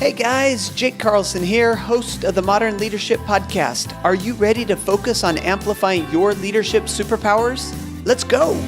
Hey guys, Jake Carlson here, host of the Modern Leadership Podcast. Are you ready to focus on amplifying your leadership superpowers? Let's go!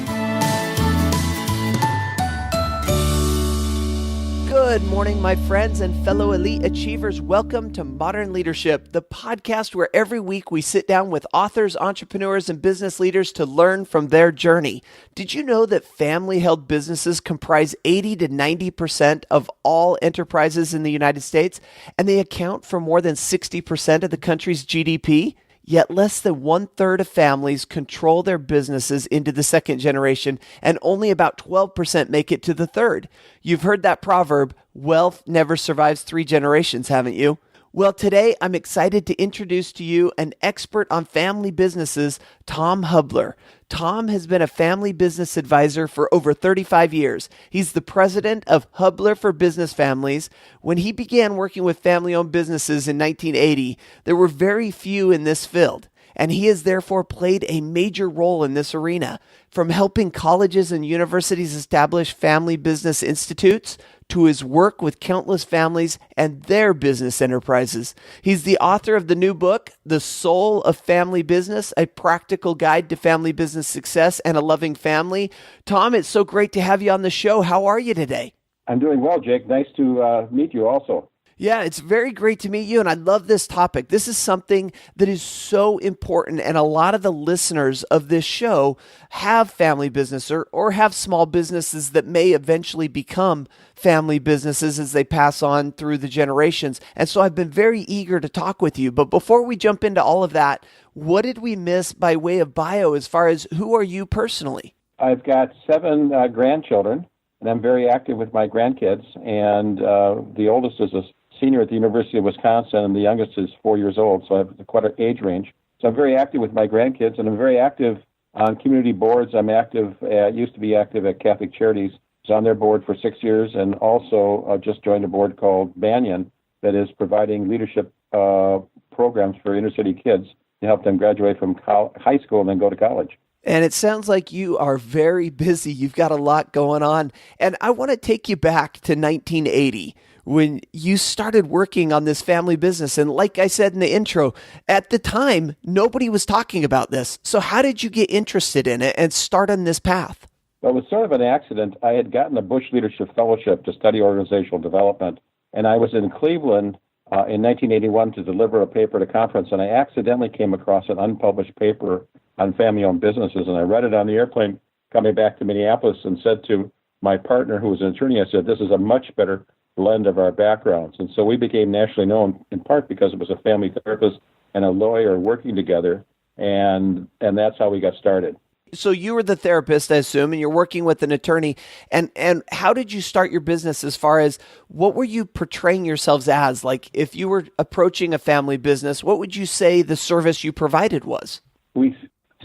Good morning, my friends and fellow elite achievers. Welcome to Modern Leadership, the podcast where every week we sit down with authors, entrepreneurs, and business leaders to learn from their journey. Did you know that family-held businesses comprise 80 to 90% of all enterprises in the United States, and they account for more than 60% of the country's GDP? Yet less than 1/3 of families control their businesses into the second generation, and only about 12% make it to the third. You've heard that proverb, wealth never survives 3 generations, haven't you? Well, today I'm excited to introduce to you an expert on family businesses, Tom Hubler. Tom has been a family business advisor for over 35 years. He's the president of Hubler for Business Families. When he began working with family-owned businesses in 1980, there were very few in this field, and he has therefore played a major role in this arena, from helping colleges and universities establish family business institutes to his work with countless families and their business enterprises. He's the author of the new book, The Soul of Family Business, a practical guide to family business success and a loving family. Tom, it's so great to have you on the show. How are you today? I'm doing well, Jake. Nice to meet you also. Yeah, it's very great to meet you, and I love this topic. This is something that is so important, and a lot of the listeners of this show have family business or have small businesses that may eventually become family businesses as they pass on through the generations. And so I've been very eager to talk with you. But before we jump into all of that, what did we miss by way of bio as far as who are you personally? I've got 7 grandchildren, and I'm very active with my grandkids, and the oldest is a senior at the University of Wisconsin, and the youngest is 4 years old, so I have quite an age range. So I'm very active with my grandkids, and I'm very active on community boards. I'm active, used to be active at Catholic Charities. I was on their board for 6 years, and also just joined a board called Banyan that is providing leadership programs for inner city kids to help them graduate from high school and then go to college. And it sounds like you are very busy. You've got a lot going on. And I want to take you back to 1980 when you started working on this family business. And like I said in the intro, at the time, nobody was talking about this. So how did you get interested in it and start on this path? Well, it was sort of an accident. I had gotten a Bush Leadership Fellowship to study organizational development, and I was in Cleveland in 1981 to deliver a paper at a conference, and I accidentally came across an unpublished paper on family-owned businesses, and I read it on the airplane coming back to Minneapolis and said to my partner, who was an attorney, I said, this is a much better blend of our backgrounds. And so we became nationally known in part because it was a family therapist and a lawyer working together, and that's how we got started. So you were the therapist, I assume, and you're working with an attorney. And how did you start your business as far as what were you portraying yourselves as? Like if you were approaching a family business, what would you say the service you provided was? We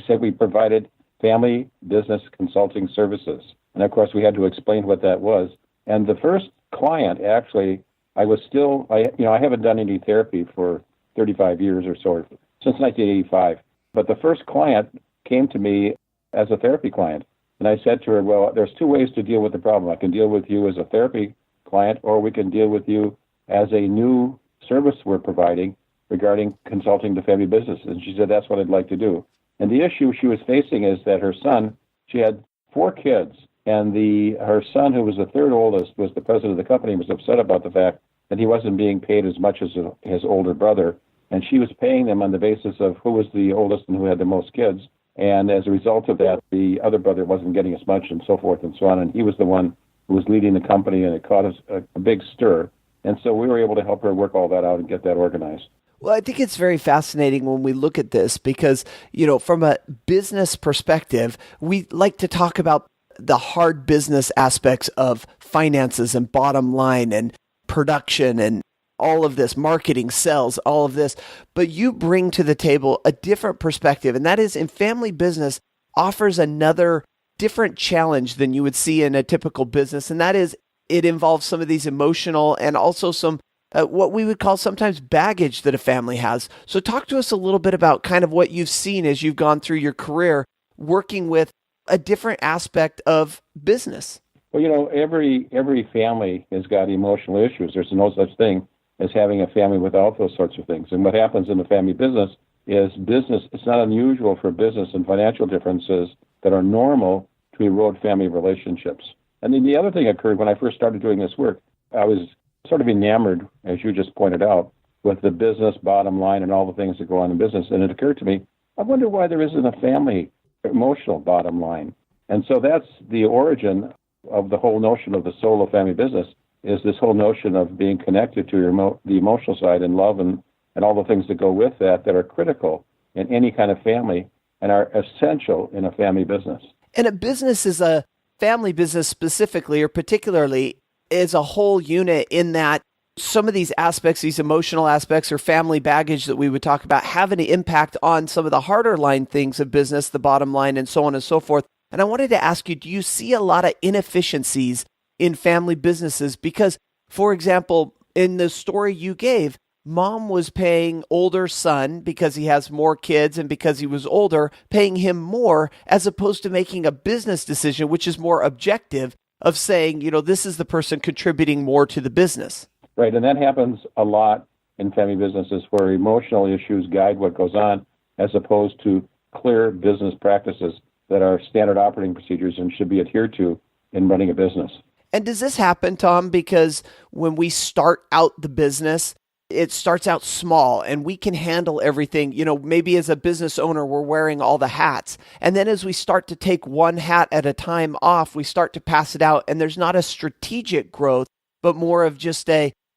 said we provided family business consulting services. And of course, we had to explain what that was. And the first client, actually, I haven't done any therapy for 35 years or so, since 1985. But the first client came to me as a therapy client. And I said to her, well, there's 2 ways to deal with the problem. I can deal with you as a therapy client, or we can deal with you as a new service we're providing regarding consulting to family business. And she said, that's what I'd like to do. And the issue she was facing is that her son, she had 4 kids, and her son, who was the 3rd oldest, was the president of the company, was upset about the fact that he wasn't being paid as much as his older brother. And she was paying them on the basis of who was the oldest and who had the most kids. And as a result of that, the other brother wasn't getting as much, and so forth and so on. And he was the one who was leading the company, and it caused a big stir. And so we were able to help her work all that out and get that organized. Well, I think it's very fascinating when we look at this because, from a business perspective, we like to talk about the hard business aspects of finances and bottom line and production and all of this, marketing, sales, all of this. But you bring to the table a different perspective, and that is in family business offers another different challenge than you would see in a typical business. And that is it involves some of these emotional and also some what we would call sometimes baggage that a family has. So talk to us a little bit about kind of what you've seen as you've gone through your career working with a different aspect of business. Well, every family has got emotional issues. There's no such thing as having a family without those sorts of things. And what happens in the family business is it's not unusual for business and financial differences that are normal to erode family relationships. And then the other thing occurred when I first started doing this work. I was sort of enamored, as you just pointed out, with the business bottom line and all the things that go on in business. And it occurred to me, I wonder why there isn't a family emotional bottom line. And so that's the origin of the whole notion of the soul of family business, is this whole notion of being connected to the emotional side and love and all the things that go with that are critical in any kind of family and are essential in a family business. And a business is a family business specifically or particularly is a whole unit in that some of these aspects, these emotional aspects or family baggage that we would talk about have an impact on some of the harder line things of business, the bottom line and so on and so forth. And I wanted to ask you, do you see a lot of inefficiencies in family businesses? Because, for example, in the story you gave, mom was paying older son because he has more kids and because he was older, paying him more as opposed to making a business decision, which is more objective of saying, this is the person contributing more to the business. Right. And that happens a lot in family businesses where emotional issues guide what goes on as opposed to clear business practices that are standard operating procedures and should be adhered to in running a business. And does this happen, Tom, because when we start out the business, it starts out small and we can handle everything, maybe as a business owner, we're wearing all the hats. And then as we start to take one hat at a time off, we start to pass it out. And there's not a strategic growth, but more of just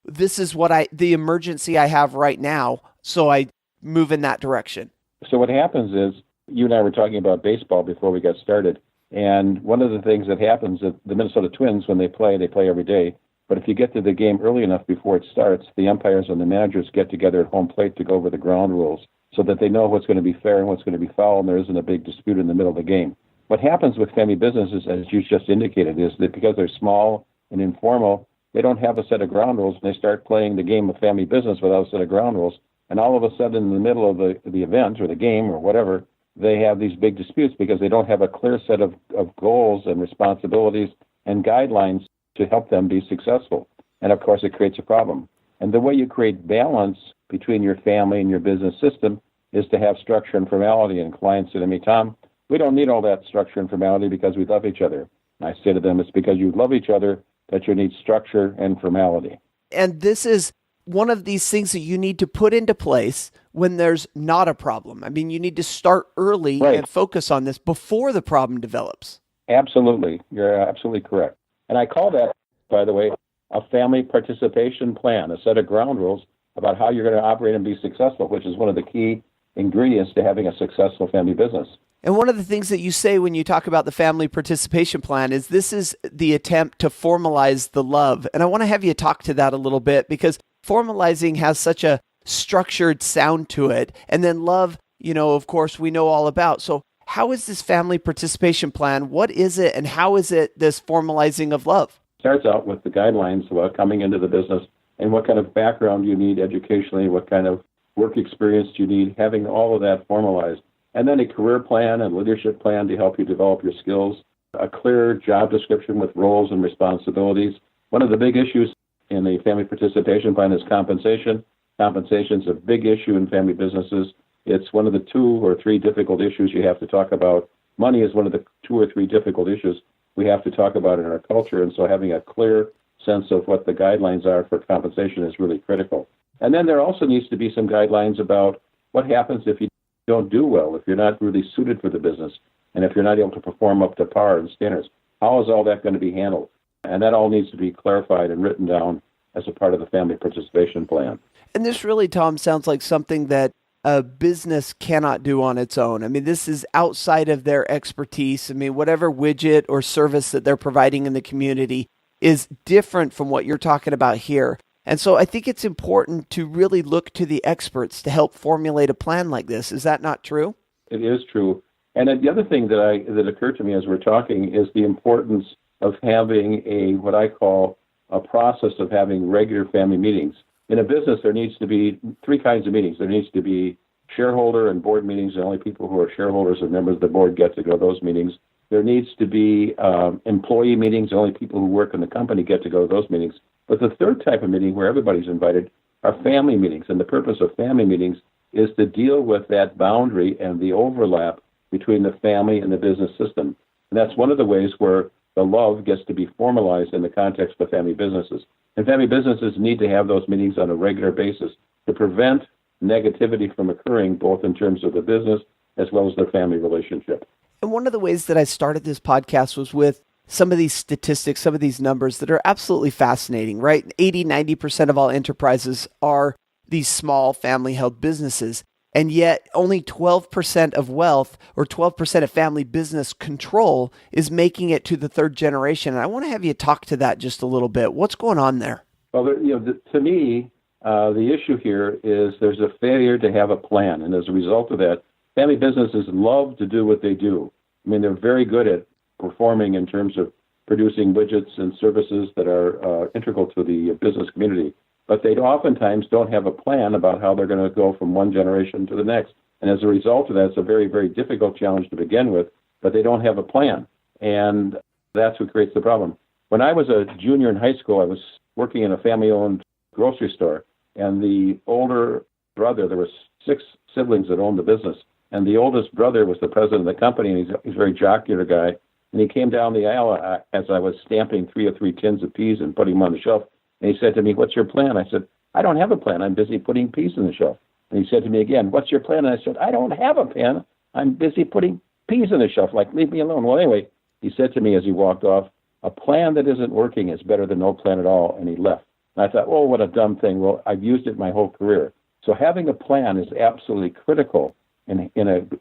this is the emergency I have right now. So I move in that direction. So what happens is, you and I were talking about baseball before we got started. And one of the things that happens is the Minnesota Twins, when they play every day. But if you get to the game early enough before it starts, the umpires and the managers get together at home plate to go over the ground rules so that they know what's going to be fair and what's going to be foul, and there isn't a big dispute in the middle of the game. What happens with family businesses, as you just indicated, is that because they're small and informal, they don't have a set of ground rules, and they start playing the game of family business without a set of ground rules. And all of a sudden, in the middle of the event or the game or whatever, they have these big disputes because they don't have a clear set of goals and responsibilities and guidelines to help them be successful. And of course, it creates a problem. And the way you create balance between your family and your business system is to have structure and formality. And clients say to me, Tom, we don't need all that structure and formality because we love each other. And I say to them, it's because you love each other that you need structure and formality. And this is one of these things that you need to put into place when there's not a problem. I mean, you need to start early and focus on this before the problem develops. Absolutely. You're absolutely correct. And I call that, by the way, a family participation plan, a set of ground rules about how you're going to operate and be successful, which is one of the key ingredients to having a successful family business. And one of the things that you say when you talk about the family participation plan is this is the attempt to formalize the love. And I want to have you talk to that a little bit because formalizing has such a structured sound to it. And then love, of course, we know all about. So how is this family participation plan? What is it? And how is it this formalizing of love? It starts out with the guidelines about coming into the business and what kind of background you need educationally, what kind of work experience you need, having all of that formalized. And then a career plan and leadership plan to help you develop your skills, a clear job description with roles and responsibilities. One of the big issues in the family participation plan is compensation. Compensation is a big issue in family businesses. It's one of the 2 or 3 difficult issues you have to talk about. Money is one of the 2 or 3 difficult issues we have to talk about in our culture. And so having a clear sense of what the guidelines are for compensation is really critical. And then there also needs to be some guidelines about what happens if you don't do well, if you're not really suited for the business, and if you're not able to perform up to par and standards. How is all that going to be handled? And that all needs to be clarified and written down as a part of the family participation plan. And this really, Tom, sounds like something that a business cannot do on its own. I mean, this is outside of their expertise. I mean, whatever widget or service that they're providing in the community is different from what you're talking about here. And so I think it's important to really look to the experts to help formulate a plan like this. Is that not true? It is true. And the other thing that occurred to me as we're talking is the importance of having what I call a process of having regular family meetings. In a business, there needs to be 3 kinds of meetings. There needs to be shareholder and board meetings. The only people who are shareholders and members of the board get to go to those meetings. There needs to be employee meetings. The only people who work in the company get to go to those meetings. But the third type of meeting where everybody's invited are family meetings. And the purpose of family meetings is to deal with that boundary and the overlap between the family and the business system. And that's one of the ways where the love gets to be formalized in the context of family businesses. And family businesses need to have those meetings on a regular basis to prevent negativity from occurring, both in terms of the business as well as their family relationship. And one of the ways that I started this podcast was with some of these statistics, some of these numbers that are absolutely fascinating, right? 80-90% of all enterprises are these small family-held businesses. And yet only 12% of wealth or 12% of family business control is making it to the third generation. And I want to have you talk to that just a little bit. What's going on there? Well, to me, the issue here is there's a failure to have a plan. And as a result of that, family businesses love to do what they do. I mean, they're very good at performing in terms of producing widgets and services that are integral to the business community. But they oftentimes don't have a plan about how they're going to go from one generation to the next. And as a result of that, it's a very, very difficult challenge to begin with, but they don't have a plan. And that's what creates the problem. When I was a junior in high school, I was working in a family-owned grocery store, and the older brother, there were 6 siblings that owned the business, and the oldest brother was the president of the company, and he's a very jocular guy. And he came down the aisle as I was stamping 3 or 3 tins of peas and putting them on the shelf. And he said to me, "What's your plan?" I said, "I don't have a plan. I'm busy putting peas on the shelf." And he said to me again, "What's your plan?" And I said, "I don't have a plan. I'm busy putting peas on the shelf. Like, leave me alone." Well, anyway, he said to me as he walked off, "A plan that isn't working is better than no plan at all." And he left. And I thought, oh, what a dumb thing. Well, I've used it my whole career. So having a plan is absolutely critical in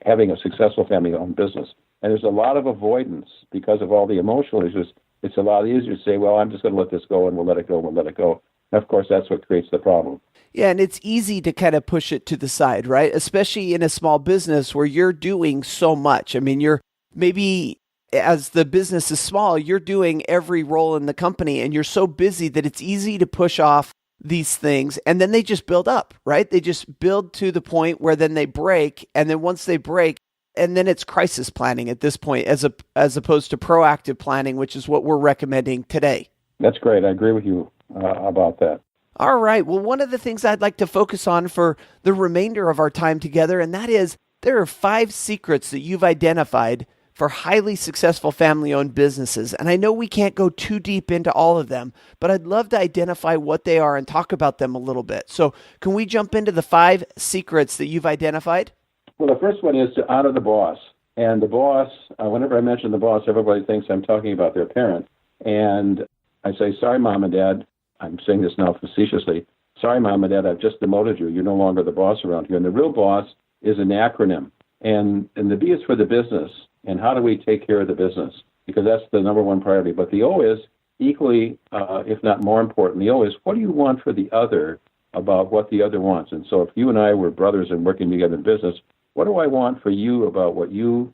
having a successful family-owned business. And there's a lot of avoidance because of all the emotional issues. It's a lot easier to say, well, I'm just going to let this go, and we'll let it go, and we'll let it go. And of course, that's what creates the problem. Yeah, and it's easy to kind of push it to the side, right? Especially in a small business where you're doing so much. I mean, you're maybe as the business is small, you're doing every role in the company, and you're so busy that it's easy to push off these things, and then they just build up, right? They just build to the point where then they break, and then once they break, and then it's crisis planning at this point, as opposed to proactive planning, which is what we're recommending today. That's great. I agree with you about that. All right. Well, one of the things I'd like to focus on for the remainder of our time together, and that is there are 5 secrets that you've identified for highly successful family-owned businesses. And I know we can't go too deep into all of them, but I'd love to identify what they are and talk about them a little bit. So can we jump into the 5 secrets that you've identified? Well, the first one is to honor the boss. And the boss, whenever I mention the boss, everybody thinks I'm talking about their parent. And I say, "Sorry, Mom and Dad." I'm saying this now facetiously. "Sorry, Mom and Dad, I've just demoted you. You're no longer the boss around here." And the real boss is an acronym. And the B is for the business. And how do we take care of the business? Because that's the number one priority. But the O is equally, if not more important. The O is, what do you want for the other about what the other wants? And so if you and I were brothers and working together in business, what do I want for you about what you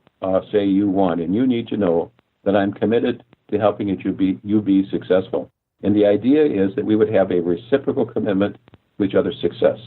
say you want? And you need to know that I'm committed to helping you be successful. And the idea is that we would have a reciprocal commitment to each other's success.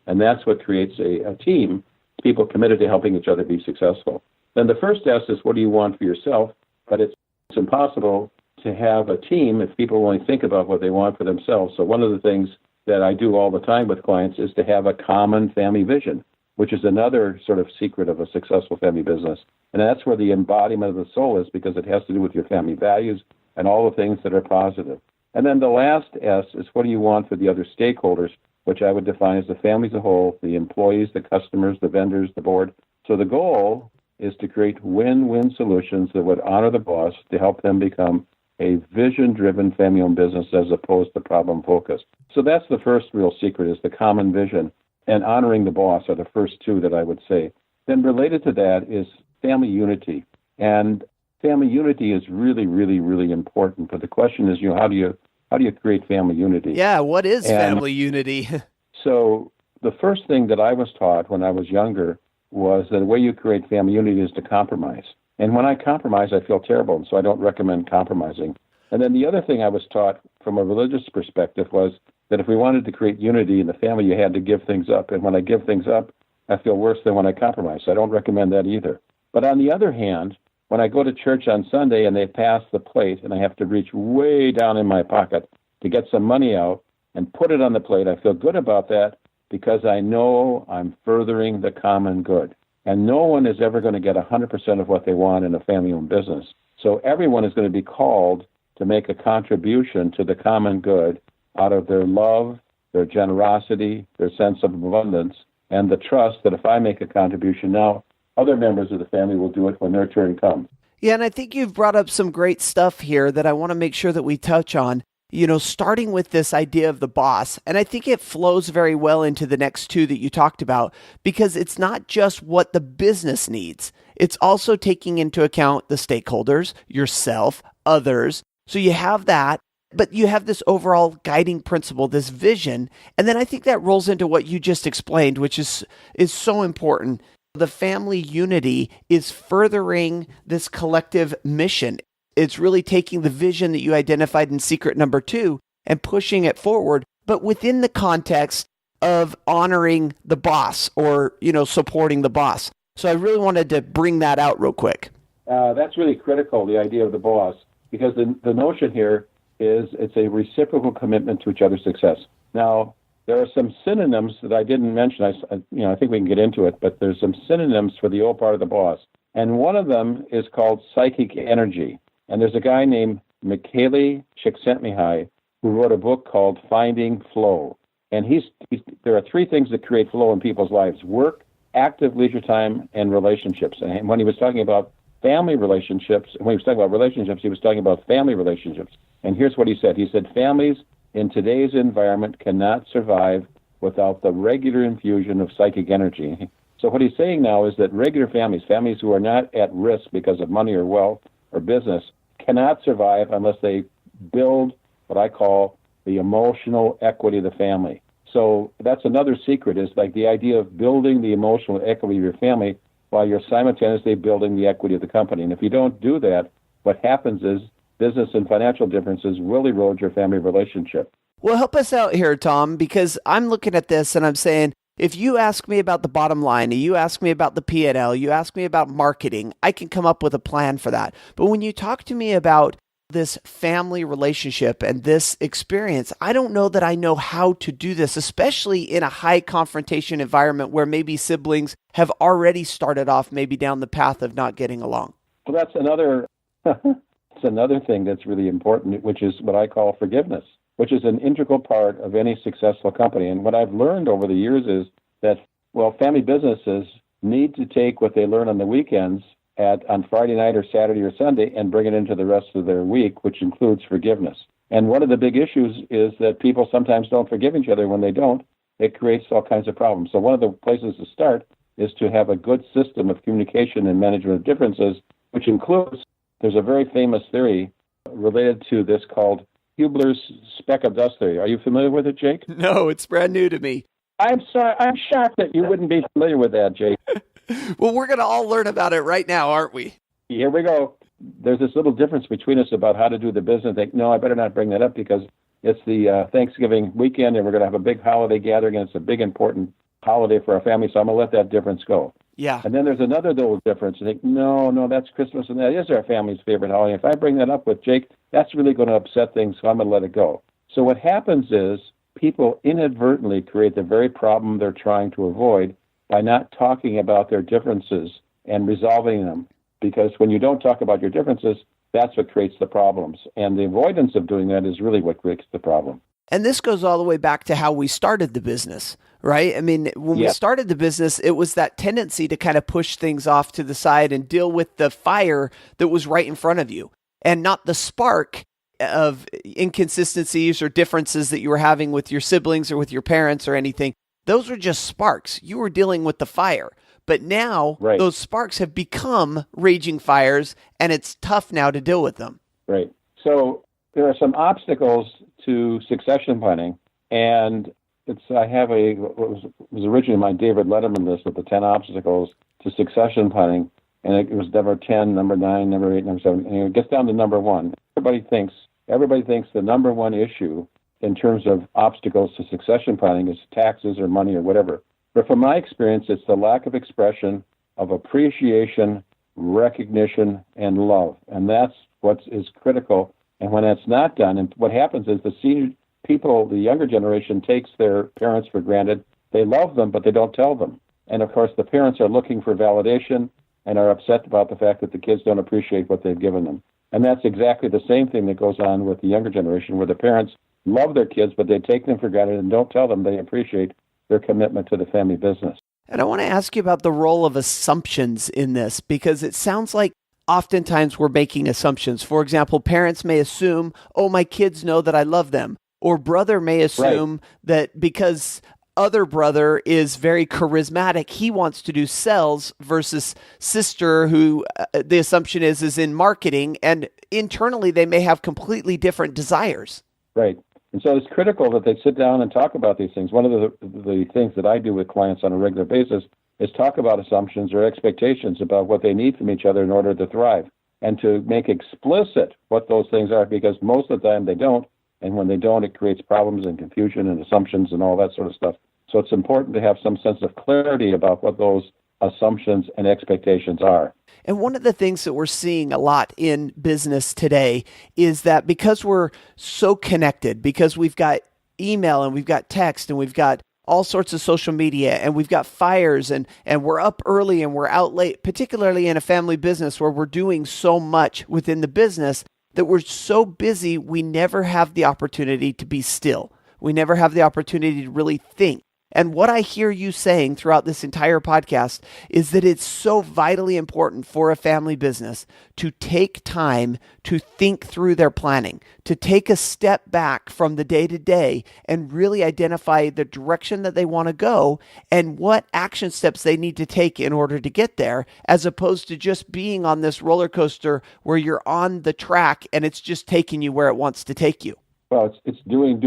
And that's what creates a team, people committed to helping each other be successful. Then the first S is, what do you want for yourself? But it's impossible to have a team if people only think about what they want for themselves. So one of the things that I do all the time with clients is to have a common family vision, which is another sort of secret of a successful family business. And that's where the embodiment of the soul is, because it has to do with your family values and all the things that are positive. And then the last S is, what do you want for the other stakeholders, which I would define as the family as a whole, the employees, the customers, the vendors, the board. So the goal is to create win-win solutions that would honor the boss to help them become a vision-driven family-owned business as opposed to problem-focused. So that's the first real secret, is the common vision. And honoring the boss are the first 2 that I would say. Then related to that is family unity. And family unity is really, really, really important. But the question is, how do you create family unity? Yeah, what is family unity? So the first thing that I was taught when I was younger was that the way you create family unity is to compromise. And when I compromise, I feel terrible, and so I don't recommend compromising. And then the other thing I was taught from a religious perspective was that if we wanted to create unity in the family, you had to give things up. And when I give things up, I feel worse than when I compromise. So I don't recommend that either. But on the other hand, when I go to church on Sunday and they pass the plate and I have to reach way down in my pocket to get some money out, and put it on the plate. I feel good about that because I know I'm furthering the common good. And no one is ever going to get 100% of what they want in a family-owned business. So everyone is going to be called to make a contribution to the common good out of their love, their generosity, their sense of abundance, and the trust that if I make a contribution now, other members of the family will do it when their turn comes. Yeah, and I think you've brought up some great stuff here that I want to make sure that we touch on. Starting with this idea of the boss. And I think it flows very well into the next two that you talked about, because it's not just what the business needs. It's also taking into account the stakeholders, yourself, others. So you have that, but you have this overall guiding principle, this vision. And then I think that rolls into what you just explained, which is so important. The family unity is furthering this collective mission. It's really taking the vision that you identified in secret number 2 and pushing it forward, but within the context of honoring the boss or, supporting the boss. So I really wanted to bring that out real quick. That's really critical, the idea of the boss, because the notion here is it's a reciprocal commitment to each other's success. Now, there are some synonyms that I didn't mention. I think we can get into it, but there's some synonyms for the O part of the boss. And one of them is called psychic energy. And there's a guy named Mihaly Csikszentmihalyi who wrote a book called Finding Flow. And there are 3 things that create flow in people's lives: work, active leisure time, and relationships. And when he was talking about family relationships, when he was talking about relationships, he was talking about family relationships. And here's what he said. He said, families in today's environment cannot survive without the regular infusion of psychic energy. So what he's saying now is that regular families who are not at risk because of money or wealth or business, cannot survive unless they build what I call the emotional equity of the family. So that's another secret, is like the idea of building the emotional equity of your family while you're simultaneously building the equity of the company. And if you don't do that, what happens is business and financial differences will erode your family relationship. Well, help us out here, Tom, because I'm looking at this and I'm saying, if you ask me about the bottom line, you ask me about the P&L, you ask me about marketing, I can come up with a plan for that. But when you talk to me about this family relationship and this experience, I don't know that I know how to do this, especially in a high confrontation environment where maybe siblings have already started off maybe down the path of not getting along. Well, that's another thing that's really important, which is what I call forgiveness, which is an integral part of any successful company. And what I've learned over the years is that, family businesses need to take what they learn on the weekends on Friday night or Saturday or Sunday and bring it into the rest of their week, which includes forgiveness. And one of the big issues is that people sometimes don't forgive each other. When they don't, it creates all kinds of problems. So one of the places to start is to have a good system of communication and management of differences, which includes, there's a very famous theory related to this called Hubler's speck of dust theory. Are you familiar with it, Jake? No, it's brand new to me. I'm sorry. I'm shocked that you wouldn't be familiar with that, Jake. Well, we're going to all learn about it right now, aren't we? Here we go. There's this little difference between us about how to do the business. No, I better not bring that up because it's the Thanksgiving weekend and we're going to have a big holiday gathering and it's a big important holiday for our family, so I'm going to let that difference go. Yeah. And then there's another little difference. I think, no, that's Christmas and that is our family's favorite holiday. If I bring that up with Jake, that's really going to upset things, so I'm going to let it go. So what happens is people inadvertently create the very problem they're trying to avoid by not talking about their differences and resolving them. Because when you don't talk about your differences, that's what creates the problems. And the avoidance of doing that is really what creates the problem. And this goes all the way back to how we started the business, right? I mean, when we started the business, it was that tendency to kind of push things off to the side and deal with the fire that was right in front of you and not the spark of inconsistencies or differences that you were having with your siblings or with your parents or anything. Those were just sparks. You were dealing with the fire. But now those sparks have become raging fires, and it's tough now to deal with them. Right. So there are some obstacles to succession planning, and I have what was originally my David Letterman list of the 10 obstacles to succession planning, and it was number 10, number 9, number 8, number 7, and it gets down to number 1. Everybody thinks the number one issue in terms of obstacles to succession planning is taxes or money or whatever. But from my experience, it's the lack of expression of appreciation, recognition, and love. And that's what is critical. And when that's not done, and what happens is the the younger generation takes their parents for granted. They love them, but they don't tell them. And of course, the parents are looking for validation and are upset about the fact that the kids don't appreciate what they've given them. And that's exactly the same thing that goes on with the younger generation, where the parents love their kids, but they take them for granted and don't tell them they appreciate their commitment to the family business. And I want to ask you about the role of assumptions in this, because it sounds like oftentimes we're making assumptions. For example, parents may assume, oh, my kids know that I love them. Or brother may assume that because other brother is very charismatic, he wants to do sales, versus sister who the assumption is in marketing, and internally they may have completely different desires. Right. And so it's critical that they sit down and talk about these things. One of the things that I do with clients on a regular basis is talk about assumptions or expectations about what they need from each other in order to thrive, and to make explicit what those things are, because most of the time they don't. And when they don't, it creates problems and confusion and assumptions and all that sort of stuff. So it's important to have some sense of clarity about what those assumptions and expectations are. And one of the things that we're seeing a lot in business today is that because we're so connected, because we've got email and we've got text and we've got all sorts of social media and we've got fires and we're up early and we're out late, particularly in a family business where we're doing so much within the business, that we're so busy, we never have the opportunity to be still. We never have the opportunity to really think. And what I hear you saying throughout this entire podcast is that it's so vitally important for a family business to take time to think through their planning, to take a step back from the day-to-day and really identify the direction that they want to go and what action steps they need to take in order to get there, as opposed to just being on this roller coaster where you're on the track and it's just taking you where it wants to take you. Well, it's doing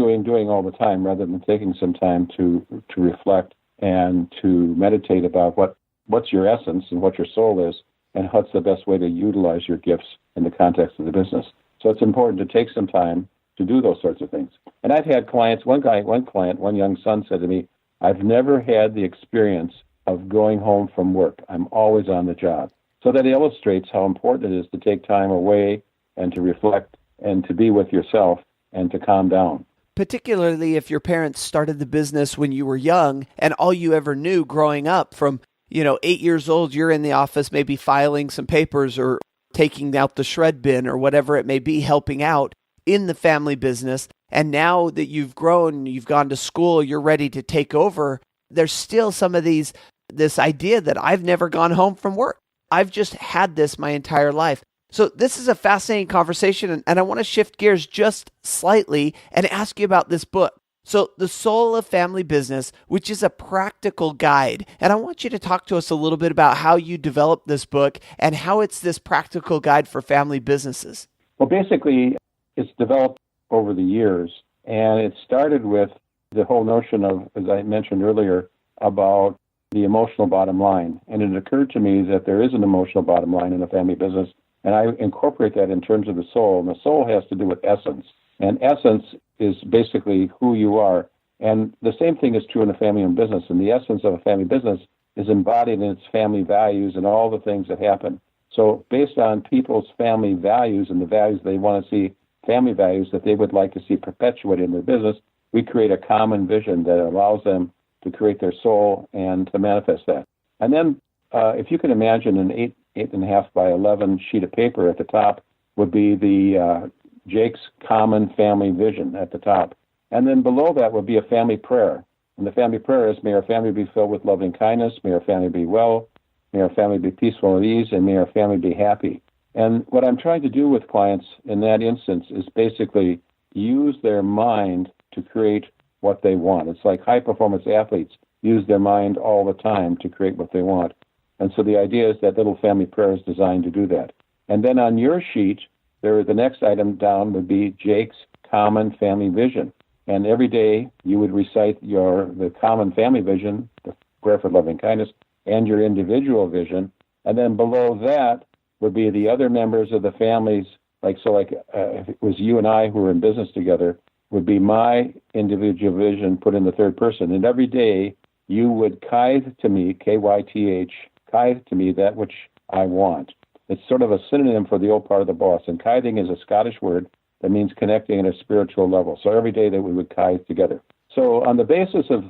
all the time, rather than taking some time to reflect and to meditate about what's your essence and what your soul is, and what's the best way to utilize your gifts in the context of the business. So it's important to take some time to do those sorts of things. And I've had clients, one young son said to me, I've never had the experience of going home from work. I'm always on the job. So that illustrates how important it is to take time away and to reflect and to be with yourself and to calm down. Particularly if your parents started the business when you were young and all you ever knew growing up from, 8 years old, you're in the office, maybe filing some papers or taking out the shred bin or whatever it may be, helping out in the family business. And now that you've grown, you've gone to school, you're ready to take over, there's still some of this idea that I've never gone home from work. I've just had this my entire life. So this is a fascinating conversation, and I want to shift gears just slightly and ask you about this book. So The Soul of Family Business, which is a practical guide. And I want you to talk to us a little bit about how you developed this book and how it's this practical guide for family businesses. Well, basically, it's developed over the years, and it started with the whole notion of, as I mentioned earlier, about the emotional bottom line. And it occurred to me that there is an emotional bottom line in a family business, and I incorporate that in terms of the soul. And the soul has to do with essence. And essence is basically who you are. And the same thing is true in a family and business. And the essence of a family business is embodied in its family values and all the things that happen. So based on people's family values and the values they want to see, family values that they would like to see perpetuated in their business, we create a common vision that allows them to create their soul and to manifest that. And then if you can imagine an 8.5 by 11 sheet of paper at the top would be the Jake's common family vision at the top. And then below that would be a family prayer. And the family prayer is, may our family be filled with loving kindness, may our family be well, may our family be peaceful and at ease, and may our family be happy. And what I'm trying to do with clients in that instance is basically use their mind to create what they want. It's like high-performance athletes use their mind all the time to create what they want. And so the idea is that little family prayer is designed to do that. And then on your sheet, the next item down would be Jake's common family vision. And every day you would recite the common family vision, the prayer for loving kindness, and your individual vision. And then below that would be the other members of the families, if it was you and I who were in business together, would be my individual vision put in the third person. And every day you would kythe to me, K-Y-T-H, kythe to me that which I want. It's sort of a synonym for the old part of the boss. And kything is a Scottish word, That means connecting at a spiritual level. So every day that we would tithe together. So on the basis of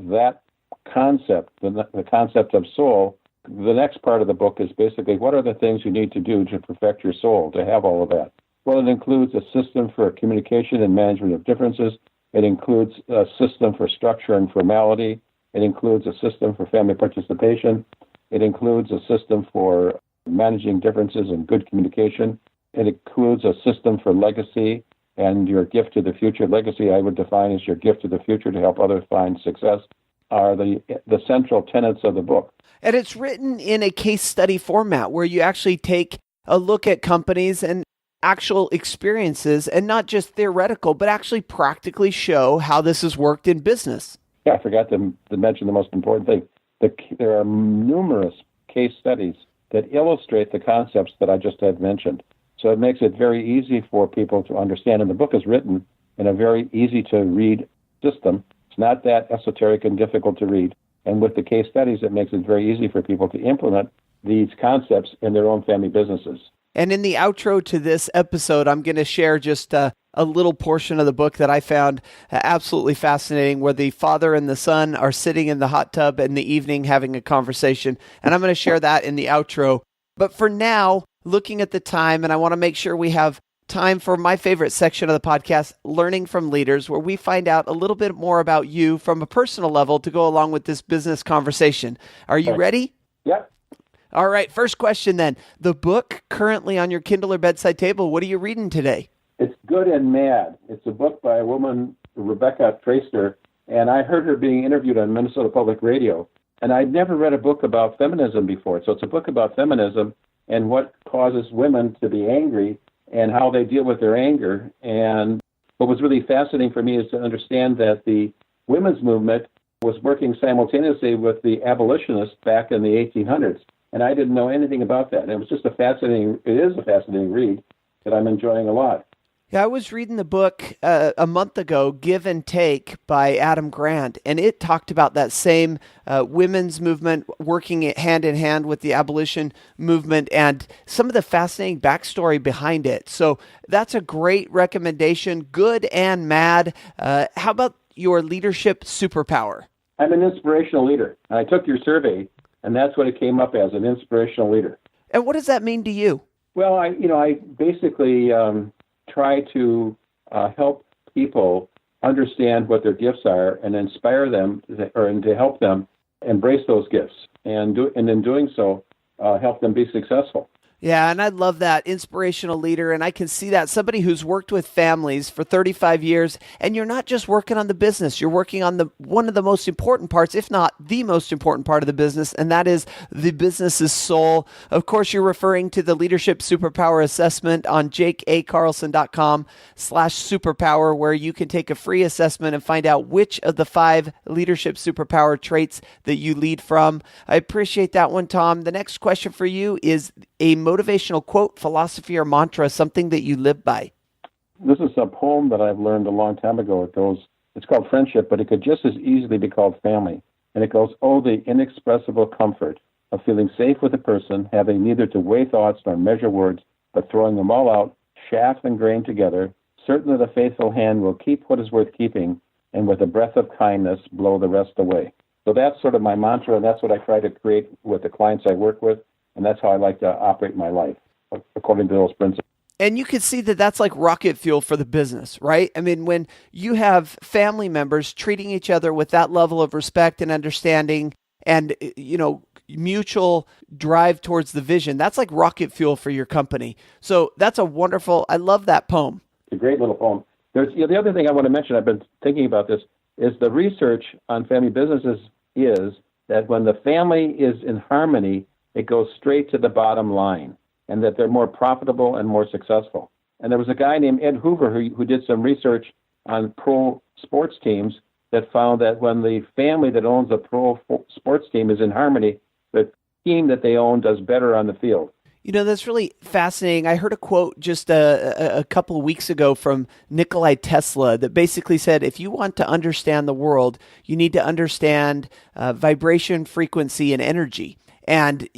that concept, the concept of soul, the next part of the book is basically what are the things you need to do to perfect your soul, to have all of that. Well, it includes a system for communication and management of differences. It includes a system for structure and formality. It includes a system for family participation. It includes a system for managing differences and good communication. It includes a system for legacy and your gift to the future. Legacy, I would define as your gift to the future to help others find success, are the central tenets of the book. And it's written in a case study format where you actually take a look at companies and actual experiences and not just theoretical, but actually practically show how this has worked in business. Yeah, I forgot to mention the most important thing. There are numerous case studies that illustrate the concepts that I just had mentioned. So it makes it very easy for people to understand. And the book is written in a very easy-to-read system. It's not that esoteric and difficult to read. And with the case studies, it makes it very easy for people to implement these concepts in their own family businesses. And in the outro to this episode, I'm going to share just a little portion of the book that I found absolutely fascinating, where the father and the son are sitting in the hot tub in the evening having a conversation. And I'm going to share that in the outro. But for now, looking at the time, and I want to make sure we have time for my favorite section of the podcast, Learning from Leaders, where we find out a little bit more about you from a personal level to go along with this business conversation. Are you ready? Yep. All right, first question then. The book currently on your Kindle or bedside table, what are you reading today? It's Good and Mad. It's a book by a woman, Rebecca Traister, and I heard her being interviewed on Minnesota Public Radio. And I'd never read a book about feminism before. So it's a book about feminism and what causes women to be angry and how they deal with their anger. And what was really fascinating for me is to understand that the women's movement was working simultaneously with the abolitionists back in the 1800s. And I didn't know anything about that. And it is a fascinating read that I'm enjoying a lot. Yeah, I was reading the book a month ago, Give and Take by Adam Grant, and it talked about that same women's movement working hand in hand with the abolition movement and some of the fascinating backstory behind it. So that's a great recommendation, Good and Mad. How about your leadership superpower? I'm an inspirational leader. And I took your survey, and that's what it came up as, an inspirational leader. And what does that mean to you? Well, I basically try to help people understand what their gifts are and inspire them and to help them embrace those gifts and in doing so, help them be successful. Yeah, and I love that, inspirational leader, and I can see that, somebody who's worked with families for 35 years, and you're not just working on the business, you're working on one of the most important parts, if not the most important part of the business, and that is the business's soul. Of course, you're referring to the Leadership Superpower Assessment on jakeacarlson.com/superpower, where you can take a free assessment and find out which of the 5 leadership superpower traits that you lead from. I appreciate that one, Tom. The next question for you is a motivational quote, philosophy, or mantra, something that you live by. This is a poem that I've learned a long time ago. It's called Friendship, but it could just as easily be called Family. And it goes, oh, the inexpressible comfort of feeling safe with a person, having neither to weigh thoughts nor measure words, but throwing them all out, shaft and grain together, certain that a faithful hand will keep what is worth keeping, and with a breath of kindness blow the rest away. So that's sort of my mantra, and that's what I try to create with the clients I work with. And that's how I like to operate my life, according to those principles. And you can see that that's like rocket fuel for the business, right? I mean, when you have family members treating each other with that level of respect and understanding and, mutual drive towards the vision, that's like rocket fuel for your company. So that's I love that poem. It's a great little poem. The other thing I want to mention, I've been thinking about this, is the research on family businesses is that when the family is in harmony, it goes straight to the bottom line, and that they're more profitable and more successful. And there was a guy named Ed Hoover who did some research on pro sports teams that found that when the family that owns a pro sports team is in harmony, the team that they own does better on the field. That's really fascinating. I heard a quote just a couple of weeks ago from Nikola Tesla that basically said, if you want to understand the world, you need to understand vibration, frequency, and energy. And,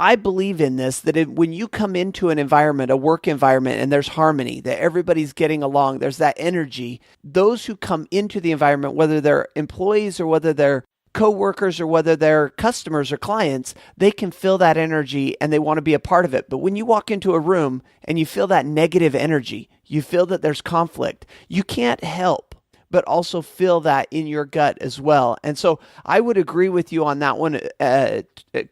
I believe in this, that when you come into an environment, a work environment, and there's harmony, that everybody's getting along, there's that energy, those who come into the environment, whether they're employees or whether they're coworkers or whether they're customers or clients, they can feel that energy and they want to be a part of it. But when you walk into a room and you feel that negative energy, you feel that there's conflict, you can't help but also feel that in your gut as well. And so I would agree with you on that one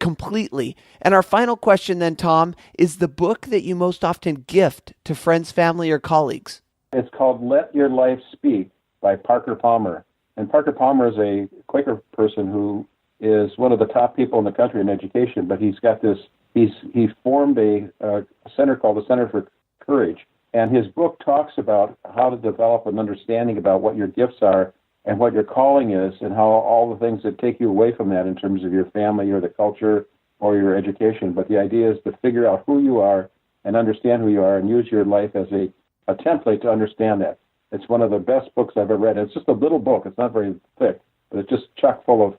completely. And our final question then, Tom, is the book that you most often gift to friends, family, or colleagues? It's called Let Your Life Speak by Parker Palmer. And Parker Palmer is a Quaker person who is one of the top people in the country in education, but he formed a center called the Center for Courage. And his book talks about how to develop an understanding about what your gifts are and what your calling is, and how all the things that take you away from that in terms of your family or the culture or your education. But the idea is to figure out who you are and understand who you are and use your life as a template to understand that. It's one of the best books I've ever read. It's just a little book. It's not very thick, but it's just chock full of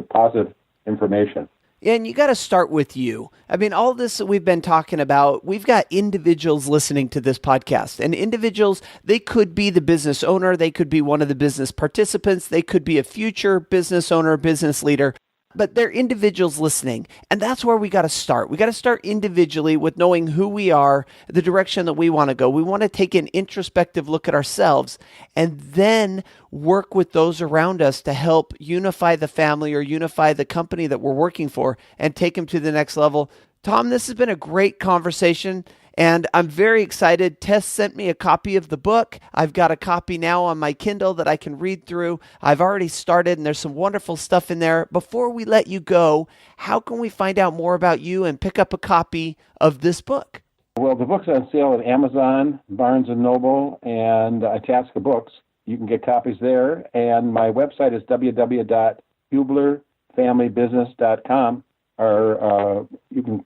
positive information. And you got to start with you. I mean, all this that we've been talking about, we've got individuals listening to this podcast. And individuals, they could be the business owner. They could be one of the business participants. They could be a future business owner, business leader. But they're individuals listening. And that's where we got to start. We got to start individually with knowing who we are, the direction that we want to go. We want to take an introspective look at ourselves and then work with those around us to help unify the family or unify the company that we're working for and take them to the next level. Tom, this has been a great conversation. And I'm very excited. Tess sent me a copy of the book. I've got a copy now on my Kindle that I can read through. I've already started, and there's some wonderful stuff in there. Before we let you go, how can we find out more about you and pick up a copy of this book? Well, the book's on sale at Amazon, Barnes & Noble, and Itasca Books. You can get copies there. And my website is www.hublerfamilybusiness.com, or you can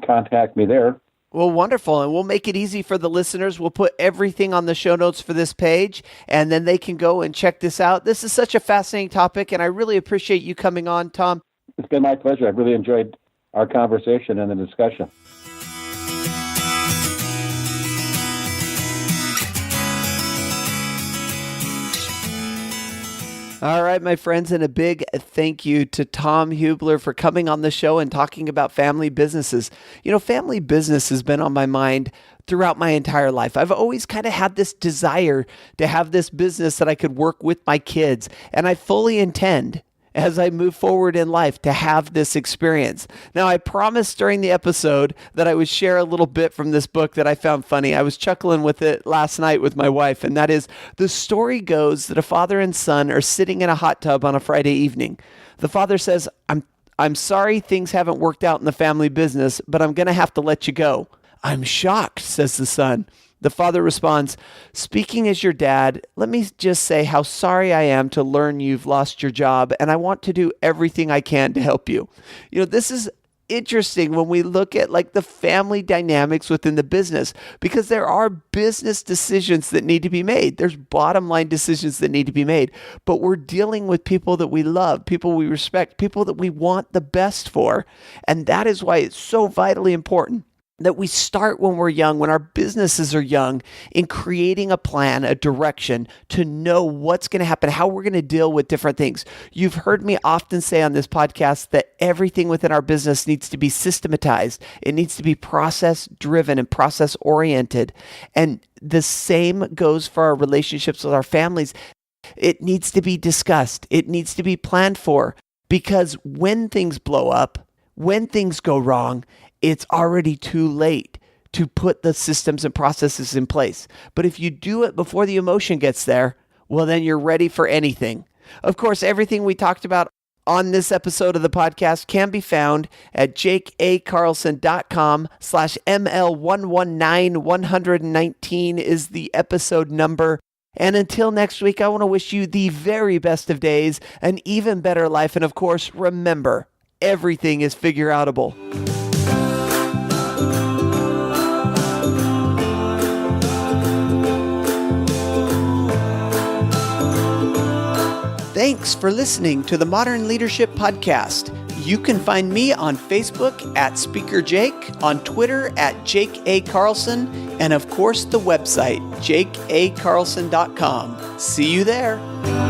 contact me there. Well, wonderful. And we'll make it easy for the listeners. We'll put everything on the show notes for this page, and then they can go and check this out. This is such a fascinating topic, and I really appreciate you coming on, Tom. It's been my pleasure. I've really enjoyed our conversation and the discussion. All right, my friends, and a big thank you to Tom Hubler for coming on the show and talking about family businesses. Family business has been on my mind throughout my entire life. I've always kind of had this desire to have this business that I could work with my kids, and I fully intend, as I move forward in life, to have this experience. Now, I promised during the episode that I would share a little bit from this book that I found funny. I was chuckling with it last night with my wife, and that is, the story goes that a father and son are sitting in a hot tub on a Friday evening. The father says, I'm sorry things haven't worked out in the family business, but I'm going to have to let you go. I'm shocked, says the son. The father responds, speaking as your dad, let me just say how sorry I am to learn you've lost your job, and I want to do everything I can to help you. This is interesting when we look at the family dynamics within the business, because there are business decisions that need to be made. There's bottom line decisions that need to be made, but we're dealing with people that we love, people we respect, people that we want the best for. And that is why it's so vitally important that we start when we're young, when our businesses are young, in creating a plan, a direction to know what's going to happen, how we're going to deal with different things. You've heard me often say on this podcast that everything within our business needs to be systematized. It needs to be process-driven and process-oriented. And the same goes for our relationships with our families. It needs to be discussed. It needs to be planned for, because when things blow up, when things go wrong, it's already too late to put the systems and processes in place. But if you do it before the emotion gets there, well, then you're ready for anything. Of course, everything we talked about on this episode of the podcast can be found at jakeacarlson.com/ML119119 is the episode number. And until next week, I want to wish you the very best of days, an even better life. And of course, remember, everything is figure-outable. Thanks for listening to the Modern Leadership Podcast. You can find me on Facebook at Speaker Jake, on Twitter at Jake A. Carlson, and of course the website, jakeacarlson.com. See you there.